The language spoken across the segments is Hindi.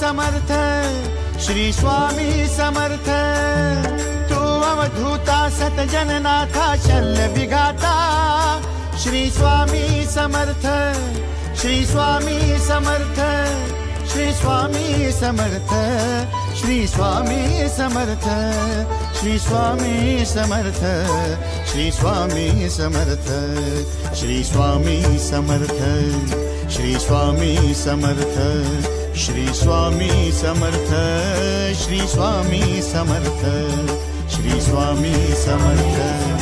समर्थ, श्री स्वामी समर्थ। तू अवधूता सतजननाथा शल्य विघाता, श्री स्वामी समर्थ, श्री स्वामी समर्थ, श्री स्वामी समर्थ, श्री स्वामी समर्थ, श्री स्वामी समर्थ, श्री स्वामी समर्थ, श्री स्वामी समर्थ, श्री स्वामी समर्थ, श्री स्वामी समर्थ, श्री स्वामी समर्थ, श्री स्वामी समर्थ।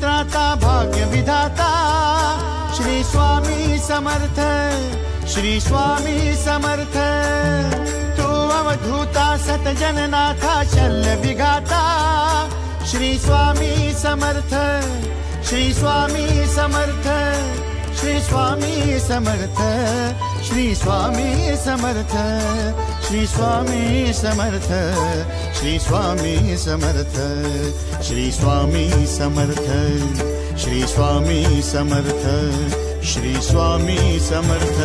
त्राता भाग्य विधाता, श्री स्वामी समर्थ, श्री स्वामी समर्थ। तू अवधूता सतजननाथा शल्य विघाता, श्री स्वामी समर्थ, श्री स्वामी समर्थ, श्री स्वामी समर्थ, श्री स्वामी समर्थ, श्री स्वामी समर्थ, श्री स्वामी समर्थ, श्री स्वामी समर्थ, श्री स्वामी समर्थ, श्री स्वामी समर्थ,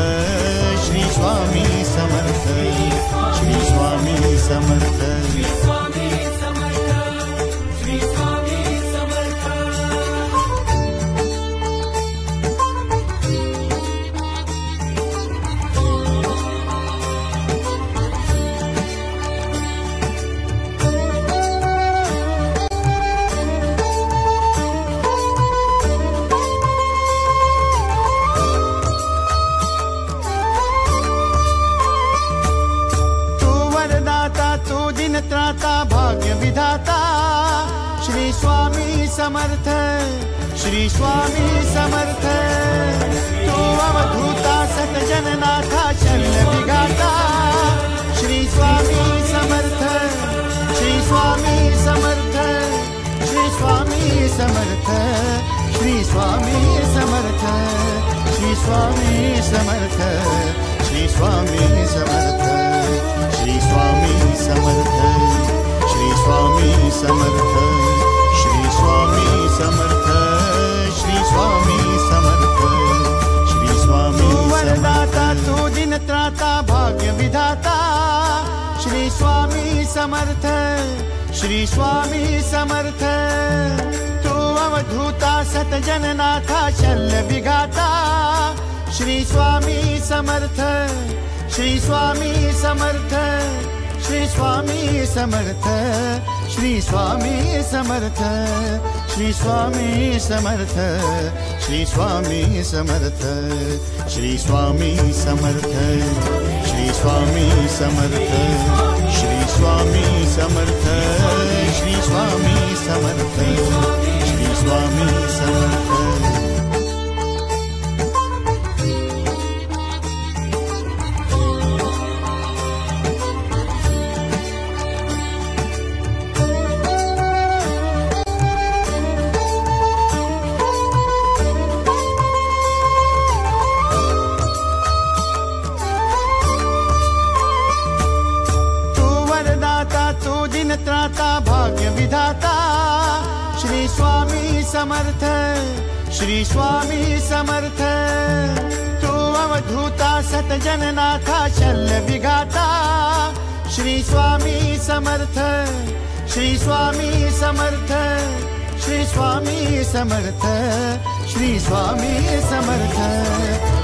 श्री स्वामी समर्थ, श्री स्वामी समर्थ। त्राता भाग्य विधाता, श्री स्वामी समर्थ, श्री स्वामी समर्थ। तू अवधूता सतजननाथा शल्य विघाता, श्री स्वामी समर्थ, श्री स्वामी समर्थ, श्री स्वामी समर्थ, श्री स्वामी समर्थ, श्री स्वामी समर्थ, श्री स्वामी समर्थ, श्री स्वामी समर्थ, श्री स्वामी समर्थ, श्री स्वामी समर्थ, श्री स्वामी समर्थ, श्री स्वामी वरदाता तू दिन त्राता भाग्य विधाता, श्री स्वामी समर्थ, श्री स्वामी समर्थ। तू अवधूता सतजननाथा शल्य विघाता, श्री स्वामी समर्थ, श्री स्वामी समर्थ, श्री स्वामी समर्थ, श्री स्वामी समर्थ, श्री स्वामी समर्थ, श्री स्वामी समर्थ, श्री स्वामी समर्थ, श्री स्वामी समर्थ, श्री स्वामी समर्थ, श्री स्वामी समर्थ, श्री स्वामी समर्थ। त्राता भाग्य विधाता, श्री स्वामी समर्थ, श्री स्वामी समर्थ। तू अवधूता सतजननाथा शल्य विघाता, श्री स्वामी समर्थ, श्री स्वामी समर्थ, श्री स्वामी समर्थ, श्री स्वामी समर्थ,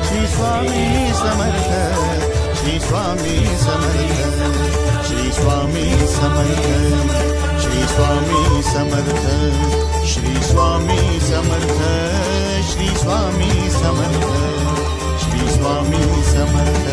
श्री स्वामी समर्थ, श्री स्वामी समर्थ, श्री स्वामी समर्थ, श्री स्वामी समर्थ, श्री स्वामी समर्थ, श्री स्वामी समर्थ, श्री स्वामी समर्थ।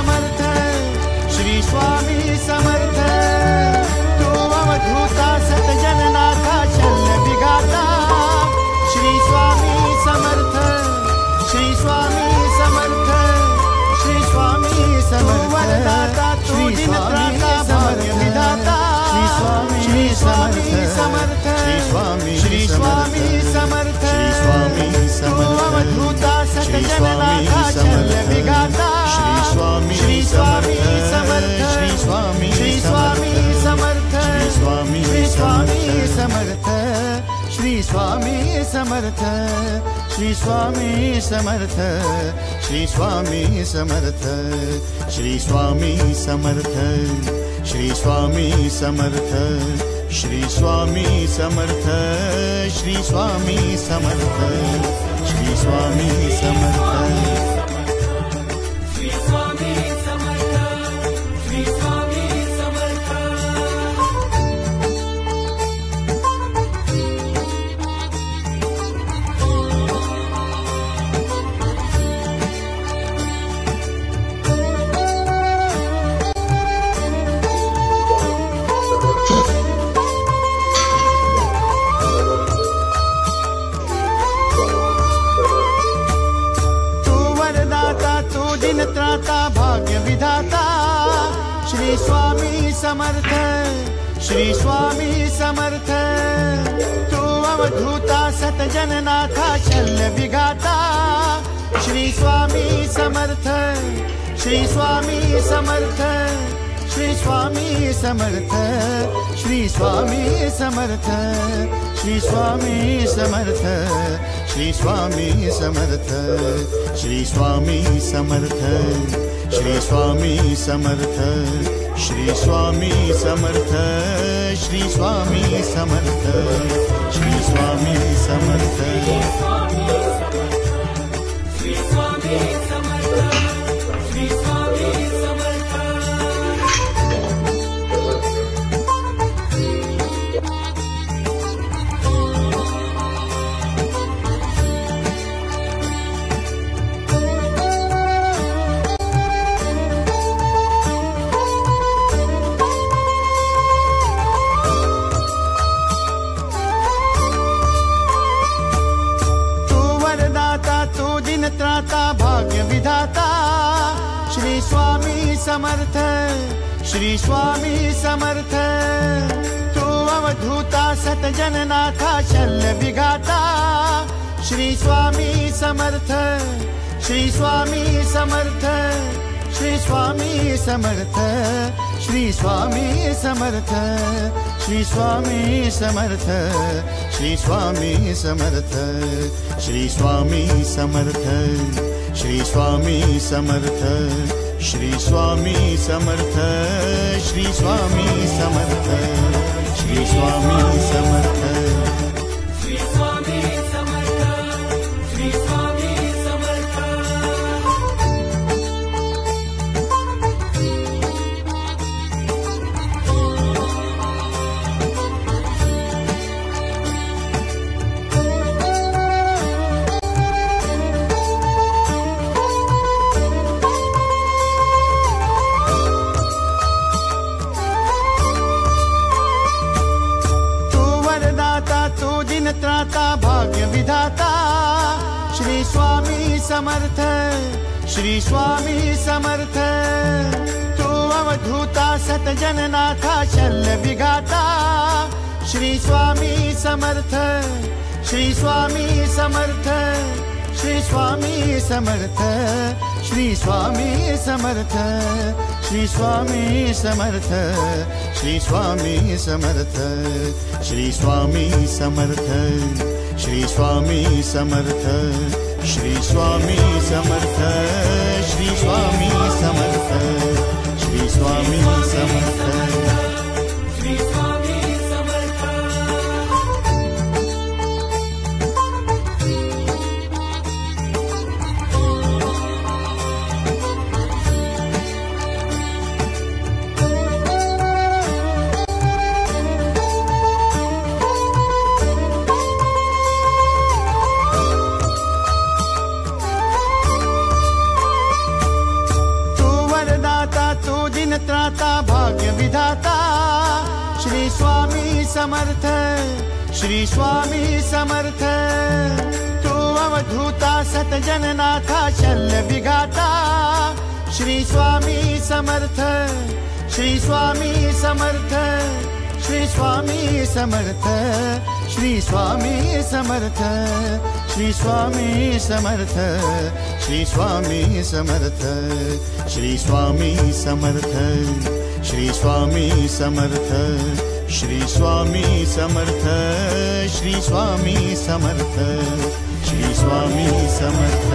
समर्थ, श्री स्वामी समर्थ। तू अवधूता सतजननाथा शल्य विघाता, श्री स्वामी समर्थ, श्री स्वामी समर्थ, श्री स्वामी समर्थ। वरदाता तू दिनत्राता भाग्य विधाता, श्री स्वामी समर्थ, श्री स्वामी समर्थ, श्री स्वामी समर्थ। अवधूता सतजननाथा शल्य विघाता, श्री स्वामी समर्थ, श्री स्वामी समर्थ, श्री स्वामी समर्थ, श्री स्वामी समर्थ, श्री स्वामी समर्थ, श्री स्वामी समर्थ, श्री स्वामी समर्थ, श्री स्वामी समर्थ, श्री स्वामी समर्थ, श्री स्वामी समर्थ, श्री स्वामी समर्थ। त्राता भाग्य विधाता, श्री स्वामी समर्थ, श्री स्वामी समर्थ। तू अवधूता सतजननाथा शल्य विघाता, श्री स्वामी समर्थ, श्री स्वामी समर्थ, श्री स्वामी समर्थ, श्री स्वामी समर्थ, श्री स्वामी समर्थ, श्री स्वामी समर्थ, श्री स्वामी समर्थ, श्री स्वामी समर्थ, श्री स्वामी समर्थ, श्री स्वामी समर्थ, श्री स्वामी समर्थ। त्राता भाग्य विधाता, श्री स्वामी समर्थ, श्री स्वामी समर्थ। तू अवधूता सतजननाथा शल्य विघाता, श्री स्वामी समर्थ, श्री स्वामी समर्थ, श्री स्वामी समर्थ, श्री स्वामी समर्थ, श्री स्वामी समर्थ, श्री स्वामी समर्थ, श्री स्वामी समर्थ, श्री स्वामी समर्थ, श्री स्वामी समर्थ, श्री स्वामी समर्थ, श्री स्वामी समर्थ। त्राता भाग्य विधाता, श्री स्वामी समर्थ, श्री स्वामी समर्थ। तू अवधूता सतजननाथा शल्य विघाता, श्री स्वामी समर्थ, श्री स्वामी समर्थ, श्री स्वामी समर्थ, श्री स्वामी समर्थ, श्री स्वामी समर्थ, श्री स्वामी समर्थ, श्री स्वामी समर्थ, श्री स्वामी समर्थ, श्री स्वामी समर्थ, श्री स्वामी समर्थ, श्री स्वामी समर्थ। त्राता भाग्य विधाता श्री स्वामी समर्थ, श्री स्वामी समर्थ। तू अवधूता सतजननाथा शल्य विघाता श्री स्वामी समर्थ, श्री स्वामी समर्थ, श्री स्वामी समर्थ, श्री स्वामी समर्थ, श्री स्वामी समर्थ, श्री स्वामी समर्थ, श्री स्वामी समर्थ, श्री स्वामी समर्थ, श्री स्वामी समर्थ, श्री स्वामी समर्थ, श्री स्वामी समर्थ।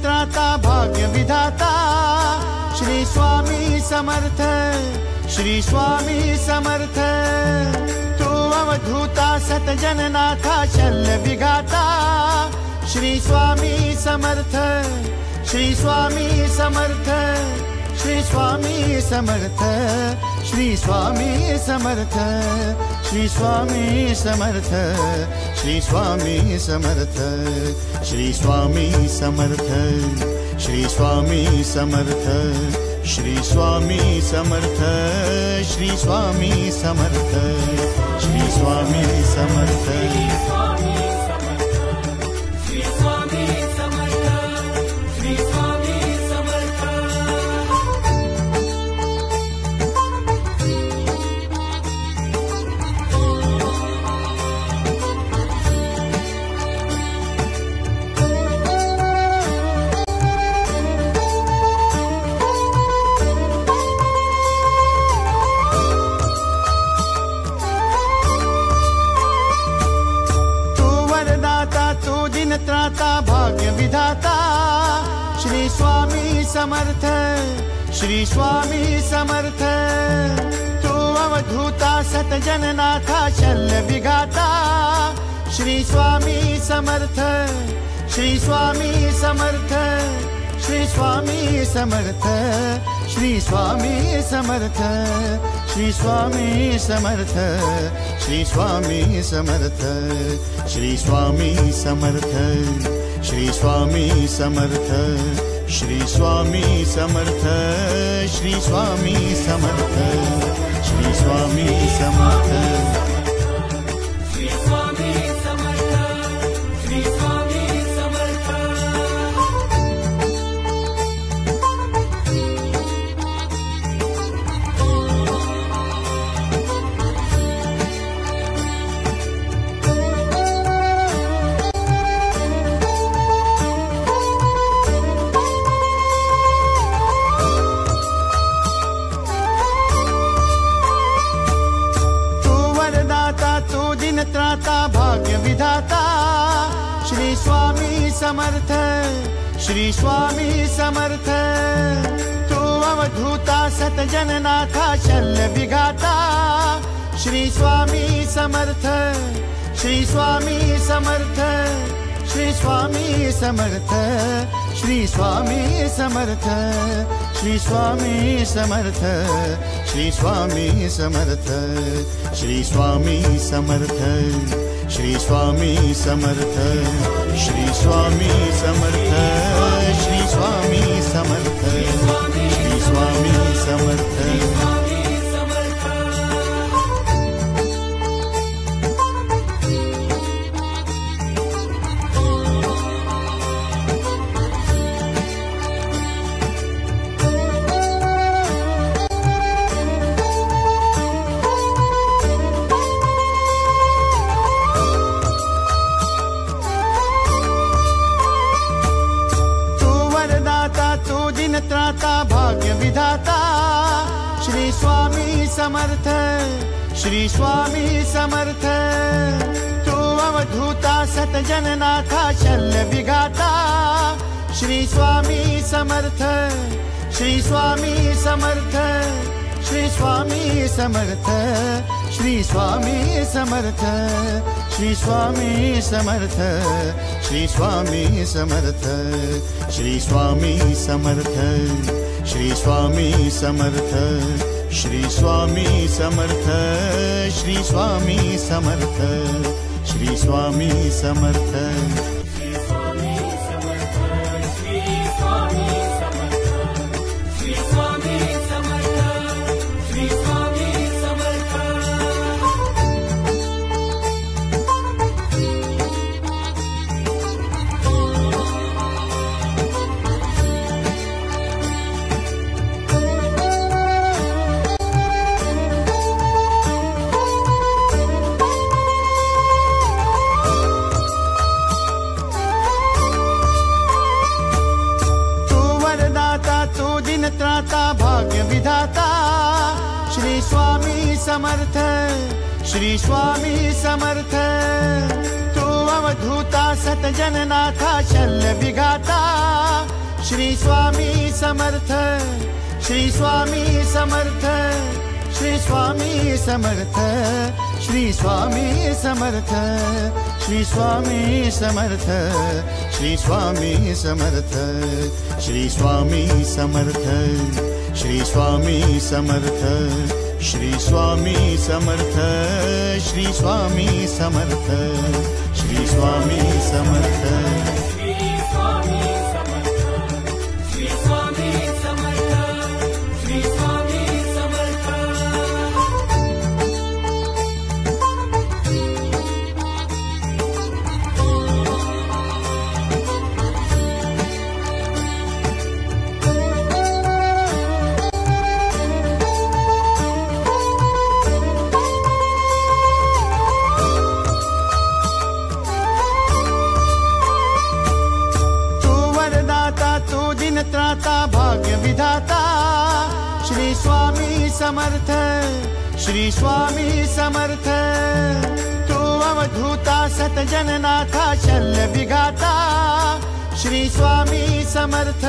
त्राता भाग्य विधाता श्री स्वामी समर्थ, श्री स्वामी समर्थ। तू अवधूता सतजननाथा शल्य विघाता श्री स्वामी समर्थ, श्री स्वामी समर्थ, श्री स्वामी समर्थ, श्री स्वामी समर्थ, श्री स्वामी समर्थ, श्री स्वामी समर्थ, श्री स्वामी समर्थ, श्री स्वामी समर्थ, श्री स्वामी समर्थ, श्री स्वामी समर्थ, श्री स्वामी समर्थ। त्राता भाग्य विधाता श्री स्वामी समर्थ, श्री स्वामी समर्थ। तू अवधूता सतजननाथा शल्य विघाता श्री स्वामी समर्थ, श्री स्वामी समर्थ, श्री स्वामी समर्थ, श्री स्वामी समर्थ, श्री स्वामी समर्थ, श्री स्वामी समर्थ, श्री स्वामी समर्थ, श्री स्वामी समर्थ, श्री स्वामी समर्थ, श्री स्वामी समर्थ, श्री स्वामी समर्थ। त्राता भाग्य विधाता श्री स्वामी समर्थ, श्री स्वामी समर्थ। तू अवधूता सतजननाथा शल्य विघाता श्री स्वामी समर्थ, श्री स्वामी समर्थ, श्री स्वामी समर्थ, श्री स्वामी समर्थ, श्री स्वामी समर्थ, श्री स्वामी समर्थ, श्री स्वामी समर्थ, श्री स्वामी समर्थ, श्री स्वामी समर्थ, श्री स्वामी समर्थ, श्री स्वामी समर्थ। त्राता भाग्य विधाता श्री स्वामी समर्थ, श्री स्वामी समर्थ। तू अवधूता सतजननाथा शल्य विघाता श्री स्वामी समर्थ, श्री स्वामी समर्थ, श्री स्वामी समर्थ, श्री स्वामी समर्थ, श्री स्वामी समर्थ, श्री स्वामी समर्थ, श्री स्वामी समर्थ, श्री स्वामी समर्थ, श्री स्वामी समर्थ, श्री स्वामी समर्थ, श्री स्वामी समर्थ। त्राता भाग्य विधाता, श्री स्वामी समर्थ, श्री स्वामी समर्थ, तू अवधूता सत जननाथा शल्य विघाता, श्री स्वामी समर्थ, श्री स्वामी समर्थ, श्री स्वामी समर्थ, श्री स्वामी समर्थ, श्री स्वामी समर्थ, श्री स्वामी समर्थ, श्री स्वामी समर्थ, श्री स्वामी समर्थ, श्री स्वामी समर्थ, श्री स्वामी समर्थ, श्री स्वामी समर्थ। त्राता भाग्य विधाता, श्री स्वामी समर्थ, श्री स्वामी समर्थ, तू अवधूता सत जननाथा शल्य विघाता, श्री स्वामी समर्थ,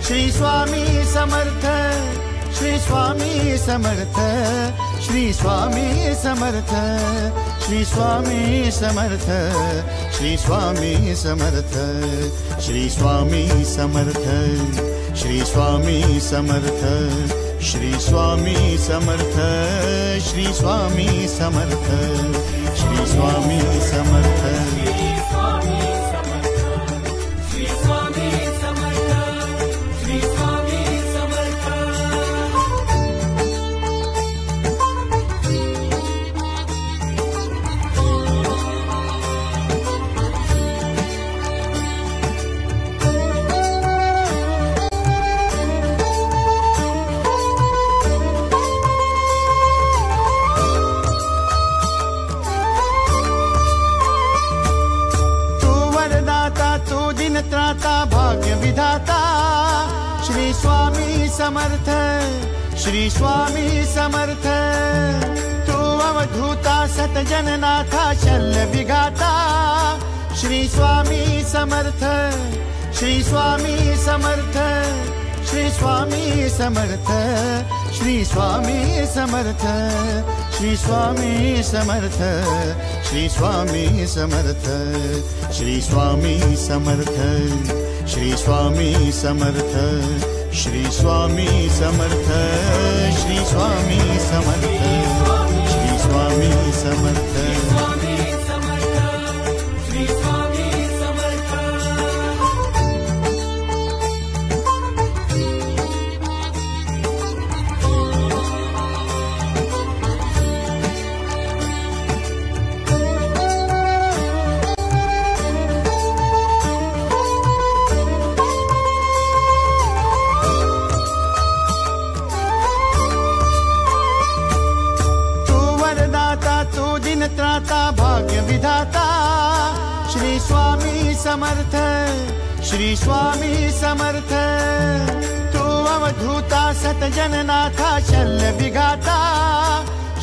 श्री स्वामी समर्थ, श्री स्वामी समर्थ, श्री स्वामी समर्थ, श्री स्वामी समर्थ, श्री स्वामी समर्थ, श्री स्वामी समर्थ, श्री स्वामी समर्थ, श्री स्वामी समर्थ, श्री स्वामी समर्थ, श्री स्वामी समर्थ। त्राता भाग्य विधाता, श्री स्वामी समर्थ, श्री स्वामी समर्थ, तू अवधूता सत जननाथा शल्य विघाता, श्री स्वामी समर्थ, श्री स्वामी समर्थ, श्री स्वामी समर्थ, श्री स्वामी समर्थ, श्री स्वामी समर्थ, श्री स्वामी समर्थ, श्री स्वामी समर्थ, श्री स्वामी समर्थ, श्री स्वामी समर्थ, श्री स्वामी समर्थ, श्री स्वामी समर्थ। त्राता भाग्य विधाता, श्री स्वामी समर्थ, श्री स्वामी समर्थ, तू अवधूता सत जननाथा शल्य विघाता,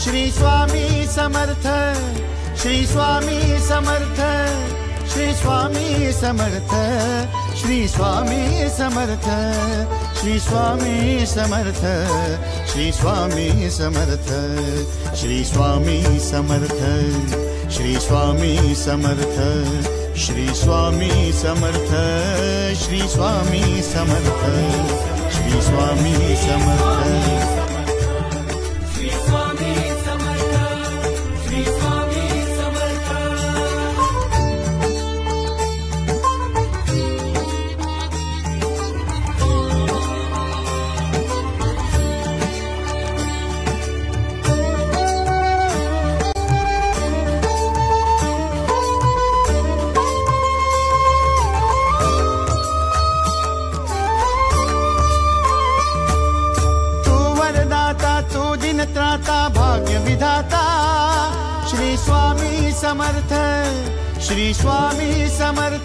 श्री स्वामी समर्थ, श्री स्वामी समर्थ, श्री स्वामी समर्थ, श्री स्वामी समर्थ, श्री स्वामी समर्थ, श्री स्वामी समर्थ, श्री स्वामी समर्थ, श्री स्वामी समर्थ, श्री स्वामी समर्थ, श्री स्वामी समर्थ, श्री स्वामी समर्थ। त्राता भाग्य विधाता, श्री स्वामी समर्थ, श्री स्वामी समर्थ।